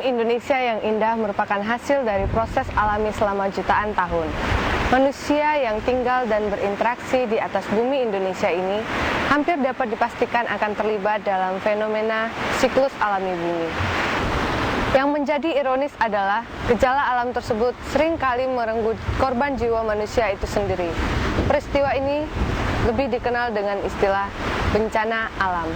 Indonesia yang indah merupakan hasil dari proses alami selama jutaan tahun. Manusia yang tinggal dan berinteraksi di atas bumi Indonesia ini hampir dapat dipastikan akan terlibat dalam fenomena siklus alami bumi. Yang menjadi ironis adalah gejala alam tersebut seringkali merenggut korban jiwa manusia itu sendiri. Peristiwa ini lebih dikenal dengan istilah bencana alam.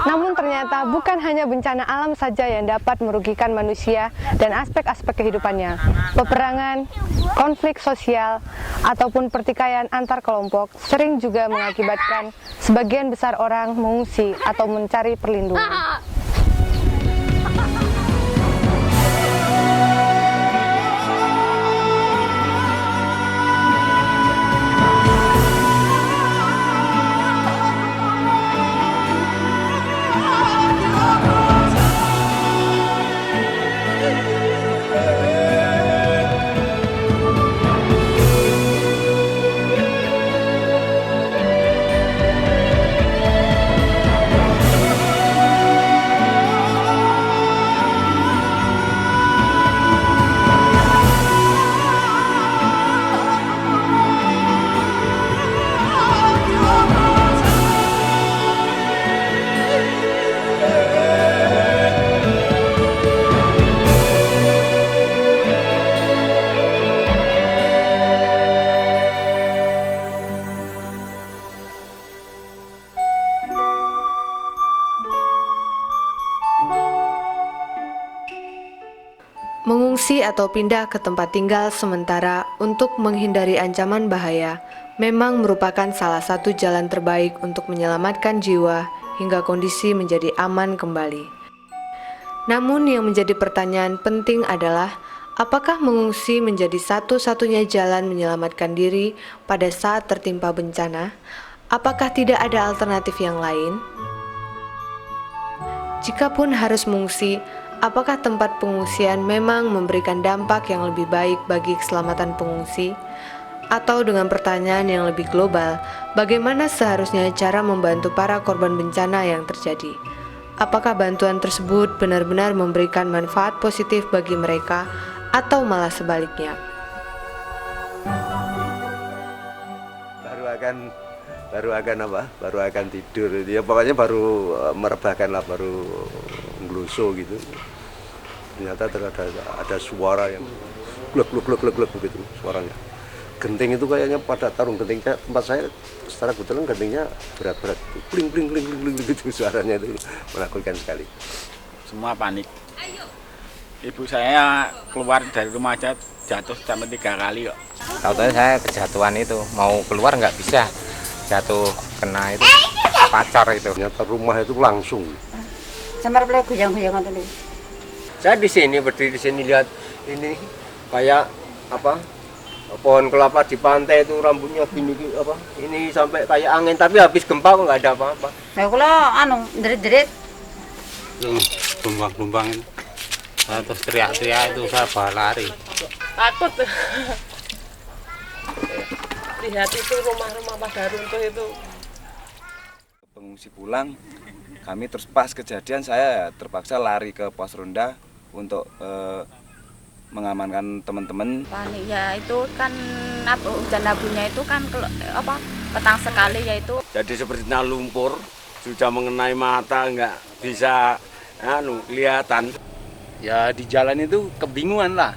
Namun ternyata bukan hanya bencana alam saja yang dapat merugikan manusia dan aspek-aspek kehidupannya. Peperangan, konflik sosial, ataupun pertikaian antar kelompok sering juga mengakibatkan sebagian besar orang mengungsi atau mencari perlindungan. Mengungsi atau pindah ke tempat tinggal sementara untuk menghindari ancaman bahaya memang merupakan salah satu jalan terbaik untuk menyelamatkan jiwa hingga kondisi menjadi aman kembali. Namun yang menjadi pertanyaan penting adalah, apakah mengungsi menjadi satu-satunya jalan menyelamatkan diri pada saat tertimpa bencana? Apakah tidak ada alternatif yang lain? Jikapun harus mengungsi, apakah tempat pengungsian memang memberikan dampak yang lebih baik bagi keselamatan pengungsi? Atau dengan pertanyaan yang lebih global, bagaimana seharusnya cara membantu para korban bencana yang terjadi? Apakah bantuan tersebut benar-benar memberikan manfaat positif bagi mereka atau malah sebaliknya? Baru akan tidur ya, pokoknya baru merebahkan lah, baru nggeluso gitu. Ternyata ada suara yang glek glek glek glek glek begitu suaranya. Genting itu kayaknya pada tarung gentingnya tempat saya secara kebetulan gentingnya berat-berat, bling bling bling bling gitu suaranya itu menakutkan sekali. Semua panik. Ibu saya keluar dari rumah aja jatuh sampai 3 kali kok. Tahu-tahu saya kejatuhan itu, mau keluar nggak bisa, jatuh kena itu pacar itu. Ternyata rumah itu langsung. Samar boleh goyang-goyang tadi. Saya di sini berdiri di sini lihat ini kayak apa pohon kelapa di pantai itu rambutnya gini apa ini sampai kayak angin tapi habis gempa kok nggak ada apa-apa. Saya kula derit-derit. Tumbang-tumbang itu. Saya terus teriak-teriak itu saya bawa lari. Takut. Lihat itu rumah-rumah pada runtuh itu. Pengungsi pulang, kami terus pas kejadian saya terpaksa lari ke pos ronda untuk mengamankan teman-teman. Panik ya itu kan hujan abunya itu kan petang sekali ya itu. Jadi sepertinya lumpur sudah mengenai mata, nggak bisa kelihatan. Ya di jalan itu kebingungan lah.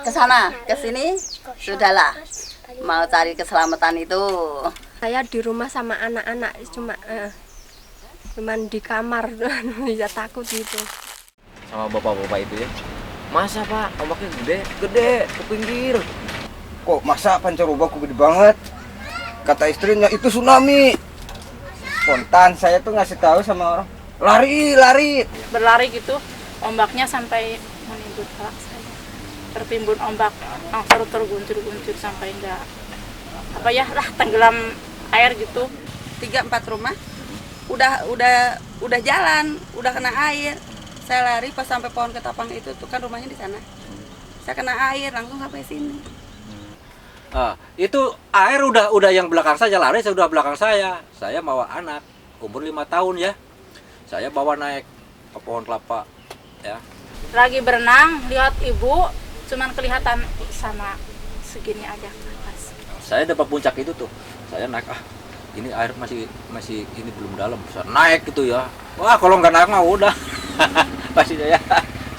Ke sana, ke sini sudahlah. Mau cari keselamatan itu. Saya di rumah sama anak-anak cuman di kamar ya takut gitu. Sama bapak-bapak itu ya. Masa Pak, ombaknya gede ke pinggir. Kok masa pancar ombak gede banget? Kata istrinya itu tsunami. Spontan saya tuh ngasih tahu sama orang, lari. Berlari gitu, ombaknya sampai menimbun kepala saya. Tertimbun ombak, langsung terguncur-guncur sampai enggak tenggelam air gitu. 3-4 rumah udah jalan, udah kena air. Saya lari pas sampai pohon ketapang itu tuh kan rumahnya di sana. Saya kena air langsung sampai sini. Itu air udah yang belakang saya lari, saya udah belakang saya. Saya bawa anak umur 5 tahun ya. Saya bawa naik ke pohon kelapa ya. Lagi berenang, lihat ibu, cuman kelihatan sama segini aja ke atas. Saya dapat puncak itu tuh. Saya naik ini air masih ini belum dalam. Saya naik gitu ya. Wah, kalau nggak naik mah udah. Pasti saya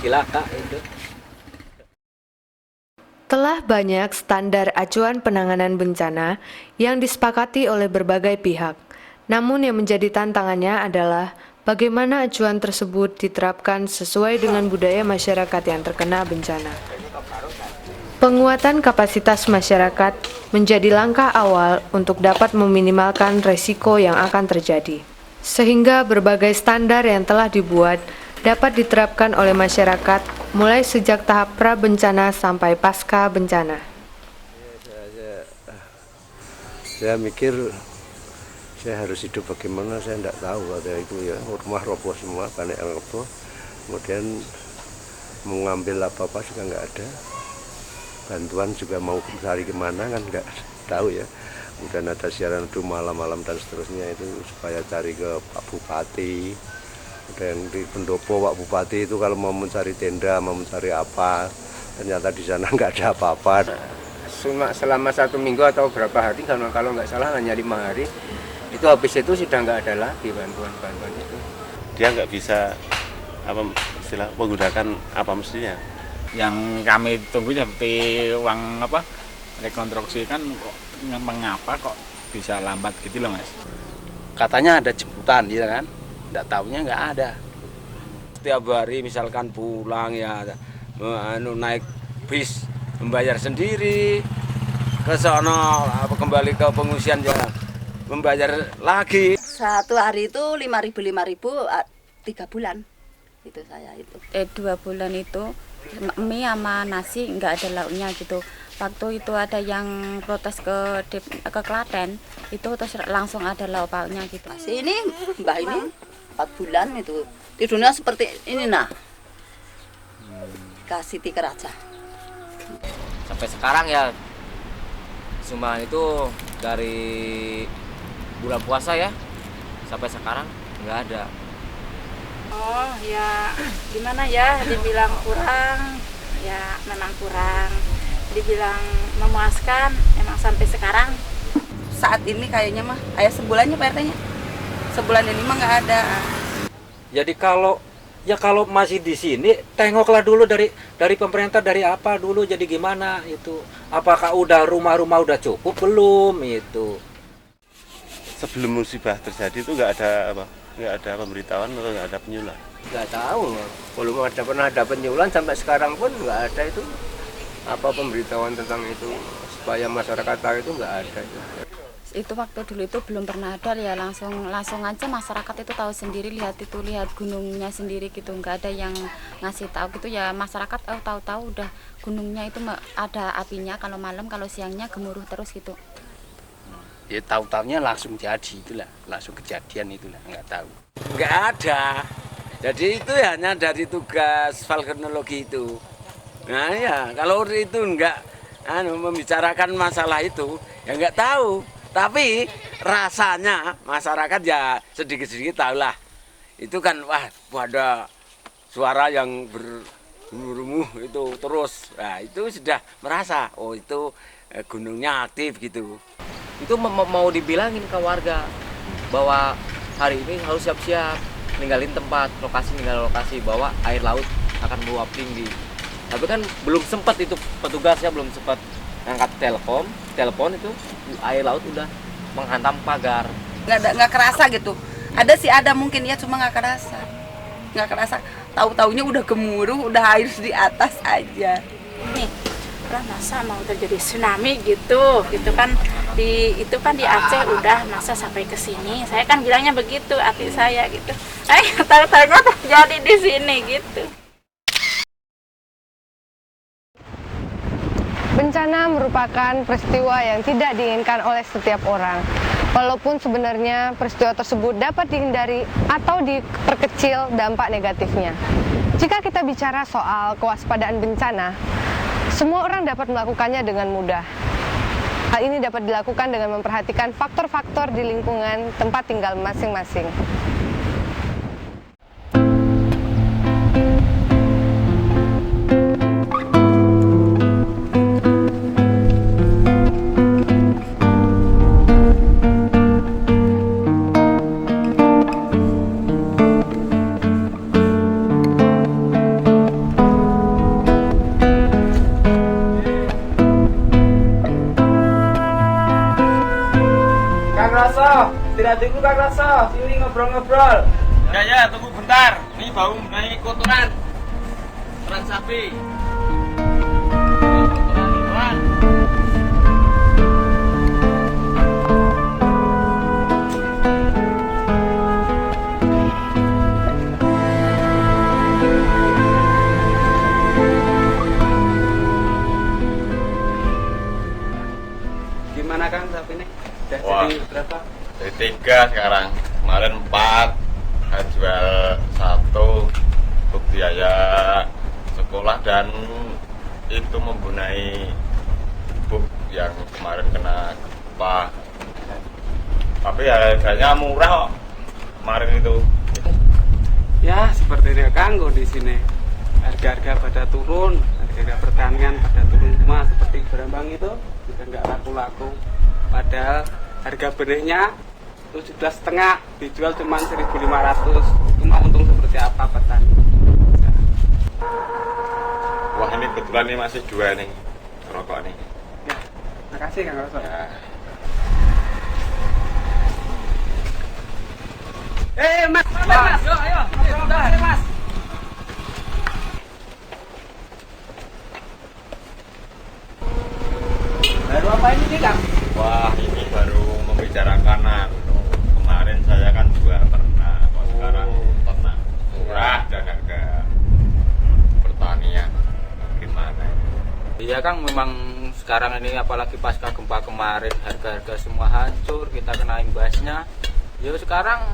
cilaka itu. Telah banyak standar acuan penanganan bencana yang disepakati oleh berbagai pihak. Namun yang menjadi tantangannya adalah bagaimana acuan tersebut diterapkan sesuai dengan budaya masyarakat yang terkena bencana. Penguatan kapasitas masyarakat menjadi langkah awal untuk dapat meminimalkan resiko yang akan terjadi. Sehingga berbagai standar yang telah dibuat dapat diterapkan oleh masyarakat mulai sejak tahap pra-bencana sampai pasca bencana. Saya mikir saya harus hidup bagaimana, saya tidak tahu ada itu ya, rumah roboh semua, banyak yang roboh, kemudian mengambil apa-apa juga nggak ada, bantuan juga mau cari kemana kan nggak tahu ya. Kemudian ada siaran itu malam-malam dan seterusnya itu supaya cari ke Pak Bupati. Ada yang di pendopo Pak Bupati itu kalau mau mencari tenda, mau mencari apa, ternyata di sana nggak ada apa-apa. Selama 1 minggu atau berapa hari, kalau nggak salah hanya 5 hari, itu habis itu sudah nggak ada lagi bantuan itu. Dia nggak bisa menggunakan apa mestinya. Yang kami tunggu seperti uang rekonstruksi kan mengapa kok bisa lambat gitu loh Mas. Katanya ada jemputan gitu kan. Nggak tahunya nggak ada. Setiap hari misalkan pulang ya naik bis membayar sendiri, ke sono kembali ke pengungsian ya membayar lagi. Satu hari itu 5.000 3 bulan itu saya itu. 2 bulan itu mie sama nasi nggak ada lauknya gitu. Waktu itu ada yang protes ke Klaten itu terus langsung ada lauk pauknya gitu. Masih ini mbak ini 4 bulan itu tidurnya seperti ini kasih tikar aja. Sampai sekarang ya sumbangan itu dari bulan puasa ya sampai sekarang nggak ada. Oh ya gimana ya, dibilang kurang ya memang kurang, dibilang memuaskan emang sampai sekarang. Saat ini kayaknya kayak sebulannya PRT-nya. Sebulan ini nggak ada. Jadi kalau Ya kalau masih di sini, tengoklah dulu dari pemerintah dari apa dulu jadi gimana itu. Apakah udah rumah-rumah udah cukup belum itu. Sebelum musibah terjadi itu nggak ada pemberitahuan atau nggak ada penyuluhan? Nggak tahu, belum pernah ada penyuluhan sampai sekarang pun nggak ada itu apa pemberitahuan tentang itu supaya masyarakat tahu itu nggak ada. Itu waktu dulu itu belum pernah ada ya, langsung aja masyarakat itu tahu sendiri, lihat gunungnya sendiri gitu, nggak ada yang ngasih tahu gitu ya, masyarakat tahu udah gunungnya itu ada apinya kalau malam, kalau siangnya gemuruh terus gitu. Ya tahu-tahunya langsung jadi itulah, langsung kejadian itulah, nggak tahu. Nggak ada. Jadi itu hanya dari tugas vulkanologi itu. Nah ya kalau itu nggak membicarakan masalah itu ya nggak tahu. Tapi rasanya masyarakat ya sedikit-sedikit tahulah. Itu kan wah ada suara yang bergemuruh itu terus. Nah itu sudah merasa oh itu gunungnya aktif gitu. Itu mau dibilangin ke warga bahwa hari ini harus siap-siap ninggalin tempat lokasi bahwa air laut akan meluap tinggi. Tapi kan belum sempat itu petugasnya belum sempat angkat telepon itu air laut udah menghantam pagar. Nggak kerasa gitu. Ada sih ada mungkin ya, cuma nggak kerasa. Tahu-taunya udah gemuruh, udah air di atas aja. Nih, masa mau terjadi tsunami gitu kan di Aceh udah masa sampai ke sini. Saya kan bilangnya begitu, hati saya gitu. Tahu-tahunya terjadi di sini gitu. Bencana merupakan peristiwa yang tidak diinginkan oleh setiap orang. Walaupun sebenarnya peristiwa tersebut dapat dihindari atau diperkecil dampak negatifnya. Jika kita bicara soal kewaspadaan bencana, semua orang dapat melakukannya dengan mudah. Hal ini dapat dilakukan dengan memperhatikan faktor-faktor di lingkungan tempat tinggal masing-masing. Tidak tunggu Kang Raso, sini ngobrol-ngobrol. Ya, tunggu bentar. Ini bau naik kotoran sapi. Gimana Kang sapi ini? Udah jadi berapa? Jadi 3 sekarang, kemarin 4, saya jual 1 untuk biaya sekolah dan itu membenahi ibu yang kemarin kena gempa. Tapi harganya murah kok kemarin itu. Ya seperti ini Kang, kondisi ini harga-harga pada turun, harga pertanian pada turun semua, seperti berambang itu juga nggak laku-laku. Padahal harga benihnya 17,5 dijual cuma 1.500. Cuma untung seperti apa petani? Wah ini kebetulan ini masih 2 nih rokok nih. Ya, makasih Kang Raso. Ya. Mas, ayo, Mas. Baru apa ini nih Kang? Wah ini baru membicarakan kemarin saya kan juga pernah, sekarang pernah murah dan harga pertanian gimana? Iya Kang, memang sekarang ini apalagi pasca gempa kemarin harga-harga semua hancur, kita kena imbasnya. Yo sekarang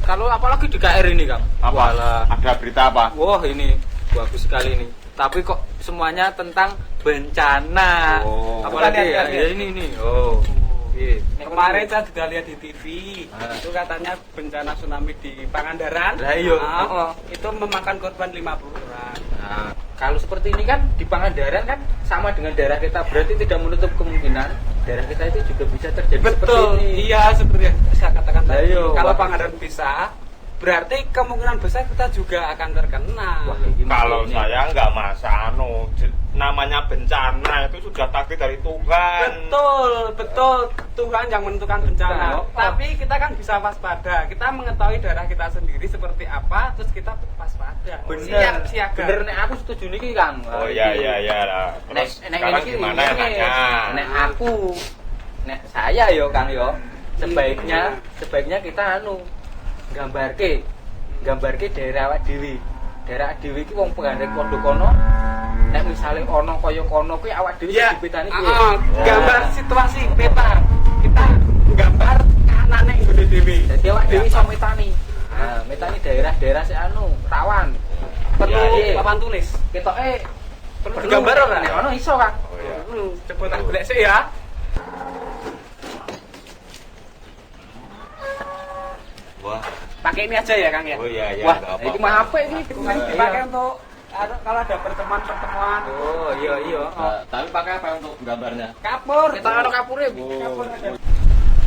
kalau apalagi di KR ini Kang. Apa? Ada berita apa? Wah ini bagus sekali ini. Tapi kok semuanya tentang bencana. Apalagi ya ini. Kemarin saya juga lihat di TV, itu katanya bencana tsunami di Pangandaran. Lah iya. Itu memakan korban 50 orang. Nah, kalau seperti ini kan di Pangandaran kan sama dengan daerah kita, berarti tidak menutup kemungkinan daerah kita itu juga bisa terjadi seperti ini. Iya, seperti yang saya katakan tadi. Kalau Pangandaran bisa, berarti kemungkinan besar kita juga akan terkena. Kalau saya nggak namanya bencana itu sudah takdir dari Tuhan. Betul Tuhan yang menentukan bencana. Tapi kita kan bisa waspada. Kita mengetahui daerah kita sendiri seperti apa, terus kita waspada. Siap siaga. Bener nek aku setuju niki Kang. Oh iya. Terus sekarang gimana enaknya? Nek saya yo Kang yo. Sebaiknya kita gambarke daerah awak dhewe. Daerah dhewe iki wong penggandeng podo kono. Nek misale ana kaya kono kuwi awak dhewe dipetani piye? Gambar situasi peta. Kita gambar kanane ngene dhewe. Dadi awak dhewe iso metani. Nah, metani daerah-daerah sik rawan. Perlu papan tulis. Ketoke perlu digambar ora? Nek ana iso, Kang. Coba tak golek sik ya. Wah, pakai ini aja ya Kang ya. Oh iya. Wah, ini mah apa ini? Dipakai untuk kalau ada pertemuan. Oh iya. Tapi pakai apa untuk gambarnya? Kapur. Kita ada kapurnya. Kapur aja.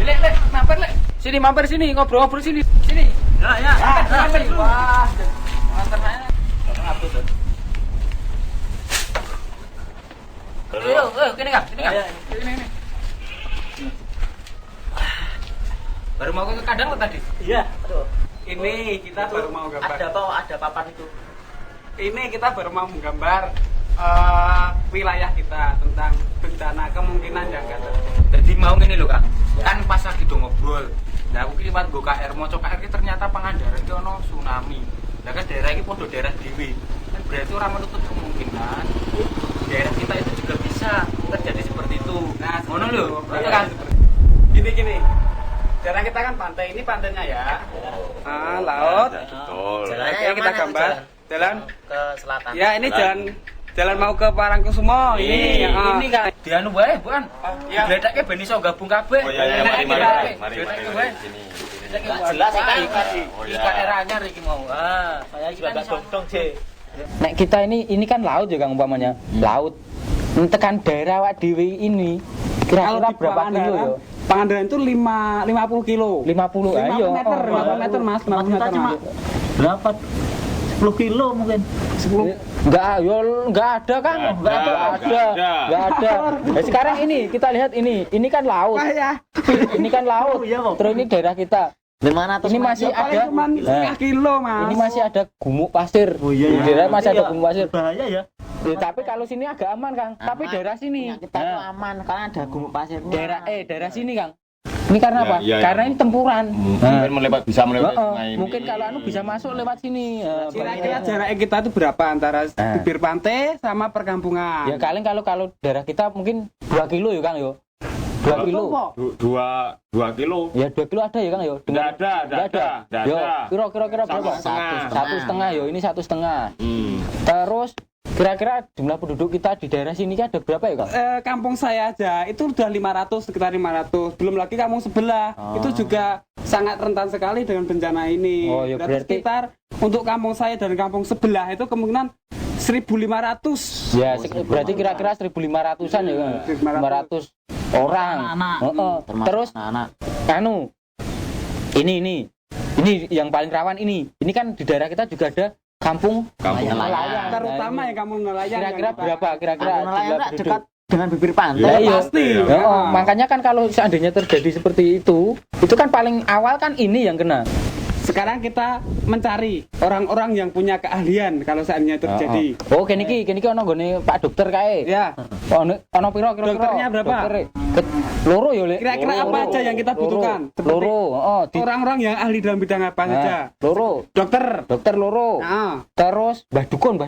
Lek, mampir lek. Sini mampir sini, ngobrol sini. Sini. Ya. Mampir. Wah. Mampir aja. Apa tuh? Ayo, kene Kang. Ini. Baru mau ke kandang tadi? Iya. Ini kita baru mau gambar. Ada papan itu. Ini kita baru mau menggambar wilayah kita tentang bencana kemungkinan yang ada. Jadi mau ngene lho Kang. Kan pas lagi do ngobrol. Lah aku ki liwat nggo KR, moco KR ki ternyata Pangandaran ki ono tsunami. Lah kan daerah iki padha daerah dhewe. Kan berarti ora menutup kemungkinan daerah kita itu juga bisa terjadi seperti itu. Nah, ngono lho. Kan gini. Daerah kita kan pantai, ini pantainya ya. Laut. Betul. Jalannya kita gambar. Jalan ke selatan. Ya, ini jalan mau ke Parangkusumo. Ini kan. Dianu wae, Bukan. Ya. Gledake ben iso gabung kabeh. Oh iya, mari. Sini. Jelas ikan era anyar iki mau. Saya juga enggak dong sih. Nek kita ini kan laut ya Kang umpamanya. Laut. Tekan daerah awak dhewe ini kira-kira berapa kilo ya? Pangandaran itu 50 kilo. 50 ayo. 50 meter Mas, 50 meter. Berapa? 10 kilo mungkin. 10. Enggak ada Kang. Enggak ada. Nah, sekarang ini kita lihat ini kan laut. Ini kan laut. Terus ini daerah kita. Ini masih ada 5 kilo Mas. Ini masih ada gumuk pasir. Di daerah masih ada gumuk pasir. Bahaya ya. Tapi kalau sini agak aman Kang. Tapi daerah sini kita itu aman karena ada gumuk pasirnya. Daerah sini Kang. Ini karena apa? Karena ini tempuran. Mungkin bisa melewati sungai ini. Mungkin kalau bisa masuk lewat sini. Kira-kira jarak kita itu berapa antara bibir pantai sama perkampungan? Ya kalian kalau daerah kita mungkin 2 kilo ya Kang yo. 2 kilo. 2 kilo. Ya 2 kilo ada ya Kang yo. Enggak ada. Yo, kira-kira berapa? 1,5. Yo, ini 1,5. Terus kira-kira jumlah penduduk kita di daerah sini ada berapa ya Kang? Kampung saya aja itu udah 500, sekitar 500. Belum lagi kampung sebelah. Itu juga sangat rentan sekali dengan bencana ini. Oh, ya berarti sekitar untuk kampung saya dan kampung sebelah itu kemungkinan 1.500. Ya, berarti kira-kira 1.500-an ya Kang. 500 orang. Terus ini yang paling rawan ini kan di daerah kita juga ada kampung nelayan. Terutama yang kampung nelayan. Kira-kira berapa? Kira-kira nelayan dekat dengan bibir pantai. Ya, pasti. Makanya kan kalau seandainya terjadi seperti itu kan paling awal kan ini yang kena. Sekarang kita mencari orang-orang yang punya keahlian kalau seandainya terjadi. Oh, kene iki ono nggone Pak Dokter kae. Ya. Ono piro kira-kira? Dokternya berapa? Loro ya, Lek. Kira-kira apa aja yang kita butuhkan? Loro. Orang-orang yang ahli dalam bidang apa saja? Loro. Dokter loro. Terus Mbah Dukun.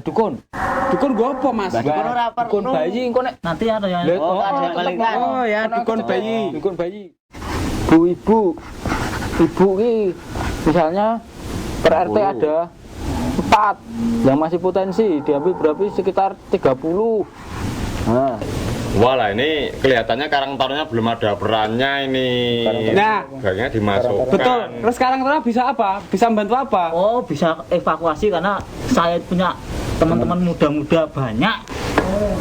Dukun gue apa Mas? Dukun bayi engko nek nanti ada yang dukun bayi. Dukun bayi. Ibu ini misalnya per RT ada 4 yang masih potensi diambil berapa sekitar 30. Wah ini kelihatannya karang taruna belum ada perannya ini. Kayaknya dimasukkan. Betul. Terus karang taruna bisa apa? Bisa membantu apa? Oh bisa evakuasi karena saya punya teman-teman muda-muda banyak.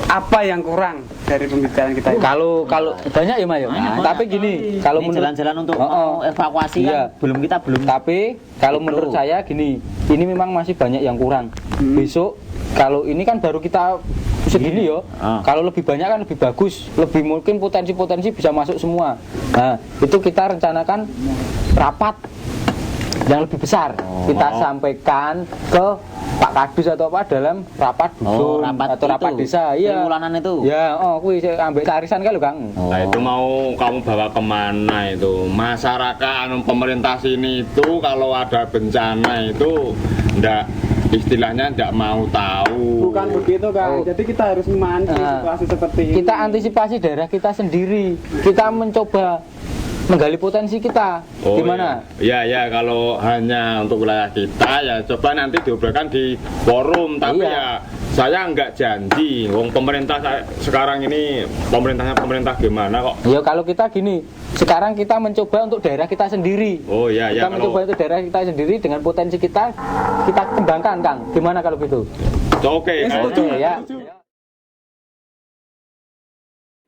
apa yang kurang dari pembicaraan kita? Kalau banyak ya Mayo. Tapi gini, kalau menurut jalan-jalan untuk evakuasi iya, kan belum. Tapi kalau menurut saya gini, ini memang masih banyak yang kurang. Besok kalau ini kan baru kita segini ya. Kalau lebih banyak kan lebih bagus, lebih mungkin potensi-potensi bisa masuk semua. Nah, itu kita rencanakan rapat yang lebih besar. Kita sampaikan ke Pak Kadus atau apa dalam rapat dusun atau rapat desa. Iya. Triwulanan itu. Ya, kuwi sik ambek arisan kan lho, Kang. Nah, itu mau kamu bawa kemana itu? Masyarakat pemerintah sini itu kalau ada bencana itu istilahnya ndak mau tahu. Bukan begitu, Kang. Jadi kita harus memantau situasi seperti ini. Kita antisipasi daerah kita sendiri. Kita mencoba menggali potensi kita. Gimana? Ya kalau hanya untuk wilayah kita ya coba nanti diobrolkan di forum. Tapi ya saya nggak janji. Wong pemerintah sekarang ini pemerintah gimana kok? Ya kalau kita gini, sekarang kita mencoba untuk daerah kita sendiri. Kita mencoba untuk daerah kita sendiri dengan potensi kita kembangkan, Kang. Gimana kalau gitu? Oke. Ya.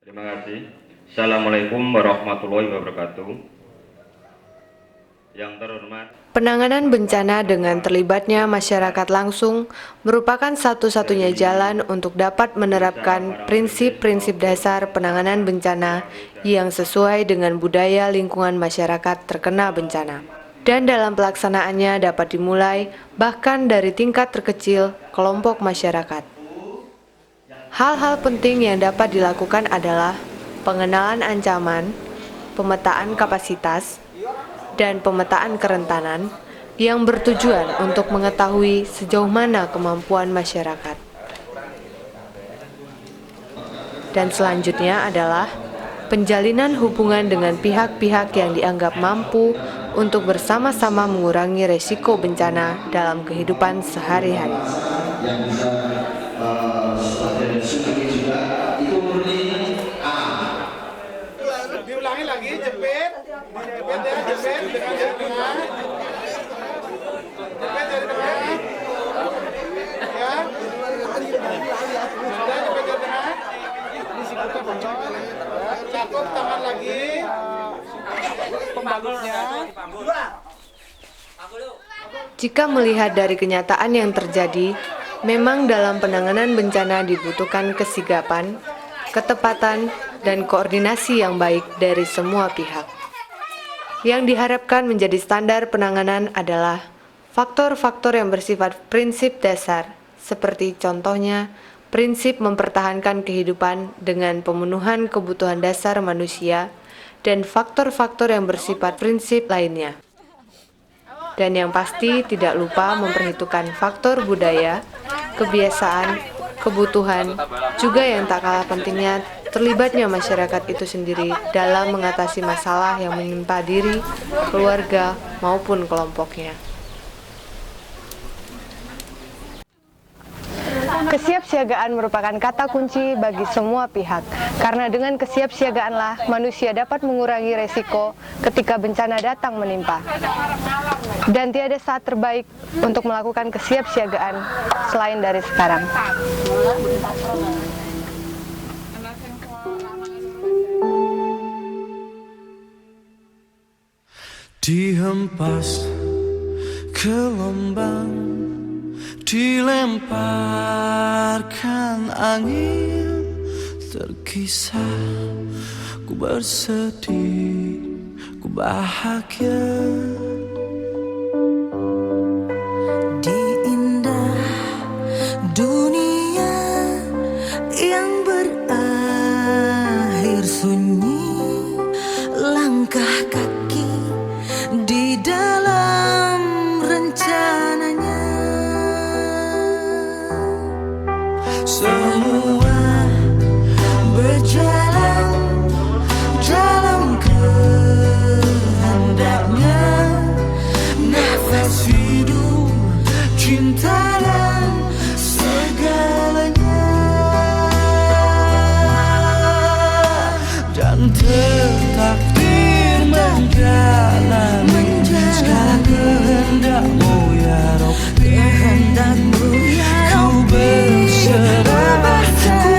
Terima kasih. Assalamualaikum warahmatullahi wabarakatuh. Yang terhormat, penanganan bencana dengan terlibatnya masyarakat langsung merupakan satu-satunya jalan untuk dapat menerapkan prinsip-prinsip dasar penanganan bencana yang sesuai dengan budaya lingkungan masyarakat terkena bencana. Dan dalam pelaksanaannya dapat dimulai bahkan dari tingkat terkecil kelompok masyarakat. Hal-hal penting yang dapat dilakukan adalah pengenalan ancaman, pemetaan kapasitas, dan pemetaan kerentanan yang bertujuan untuk mengetahui sejauh mana kemampuan masyarakat. Dan selanjutnya adalah penjalinan hubungan dengan pihak-pihak yang dianggap mampu untuk bersama-sama mengurangi resiko bencana dalam kehidupan sehari-hari. Diulangi lagi, jepit dari tengah, ya, cakup tangan lagi, pembalutnya. Jika melihat dari kenyataan yang terjadi, memang dalam penanganan bencana dibutuhkan kesigapan, ketepatan, dan koordinasi yang baik dari semua pihak. Yang diharapkan menjadi standar penanganan adalah faktor-faktor yang bersifat prinsip dasar, seperti contohnya prinsip mempertahankan kehidupan dengan pemenuhan kebutuhan dasar manusia, dan faktor-faktor yang bersifat prinsip lainnya. Dan yang pasti tidak lupa memperhitungkan faktor budaya, kebiasaan, kebutuhan, juga yang tak kalah pentingnya terlibatnya masyarakat itu sendiri dalam mengatasi masalah yang menimpa diri, keluarga, maupun kelompoknya. Kesiapsiagaan merupakan kata kunci bagi semua pihak, karena dengan kesiapsiagaanlah manusia dapat mengurangi resiko ketika bencana datang menimpa. Dan tiada saat terbaik untuk melakukan kesiapsiagaan selain dari sekarang. Dihempas gelombang, dilemparkan angin, terkisah ku bersedih, ku bahagia. Di indah dunia yang berakhir sunyi, langkah kaki di dalam rencananya. Semua berjalan dalam kehendaknya. Nafas hidup, cinta dan segalanya. Dan tertakdir menjalani segala kehendakmu ya Rabbi. Ku berserah, ku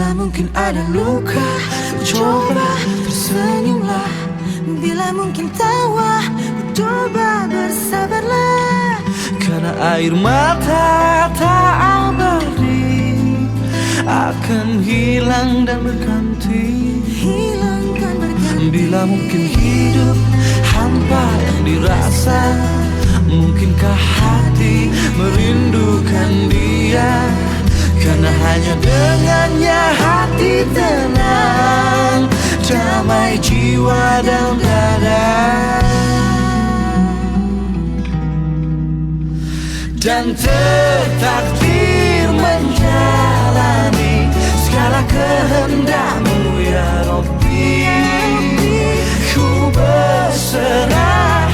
Bila mungkin ada luka, coba tersenyumlah. Bila mungkin tawa, coba bersabarlah. Karena air mata tak abadi akan hilang dan berganti. Bila mungkin hidup hampa yang dirasa, mungkinkah hati merindukan dia? Karena hanya dengannya hati tenang, damai jiwa dan dada. Dan tertakdir menjalani segala kehendak-Mu ya Rabbi. Ku berserah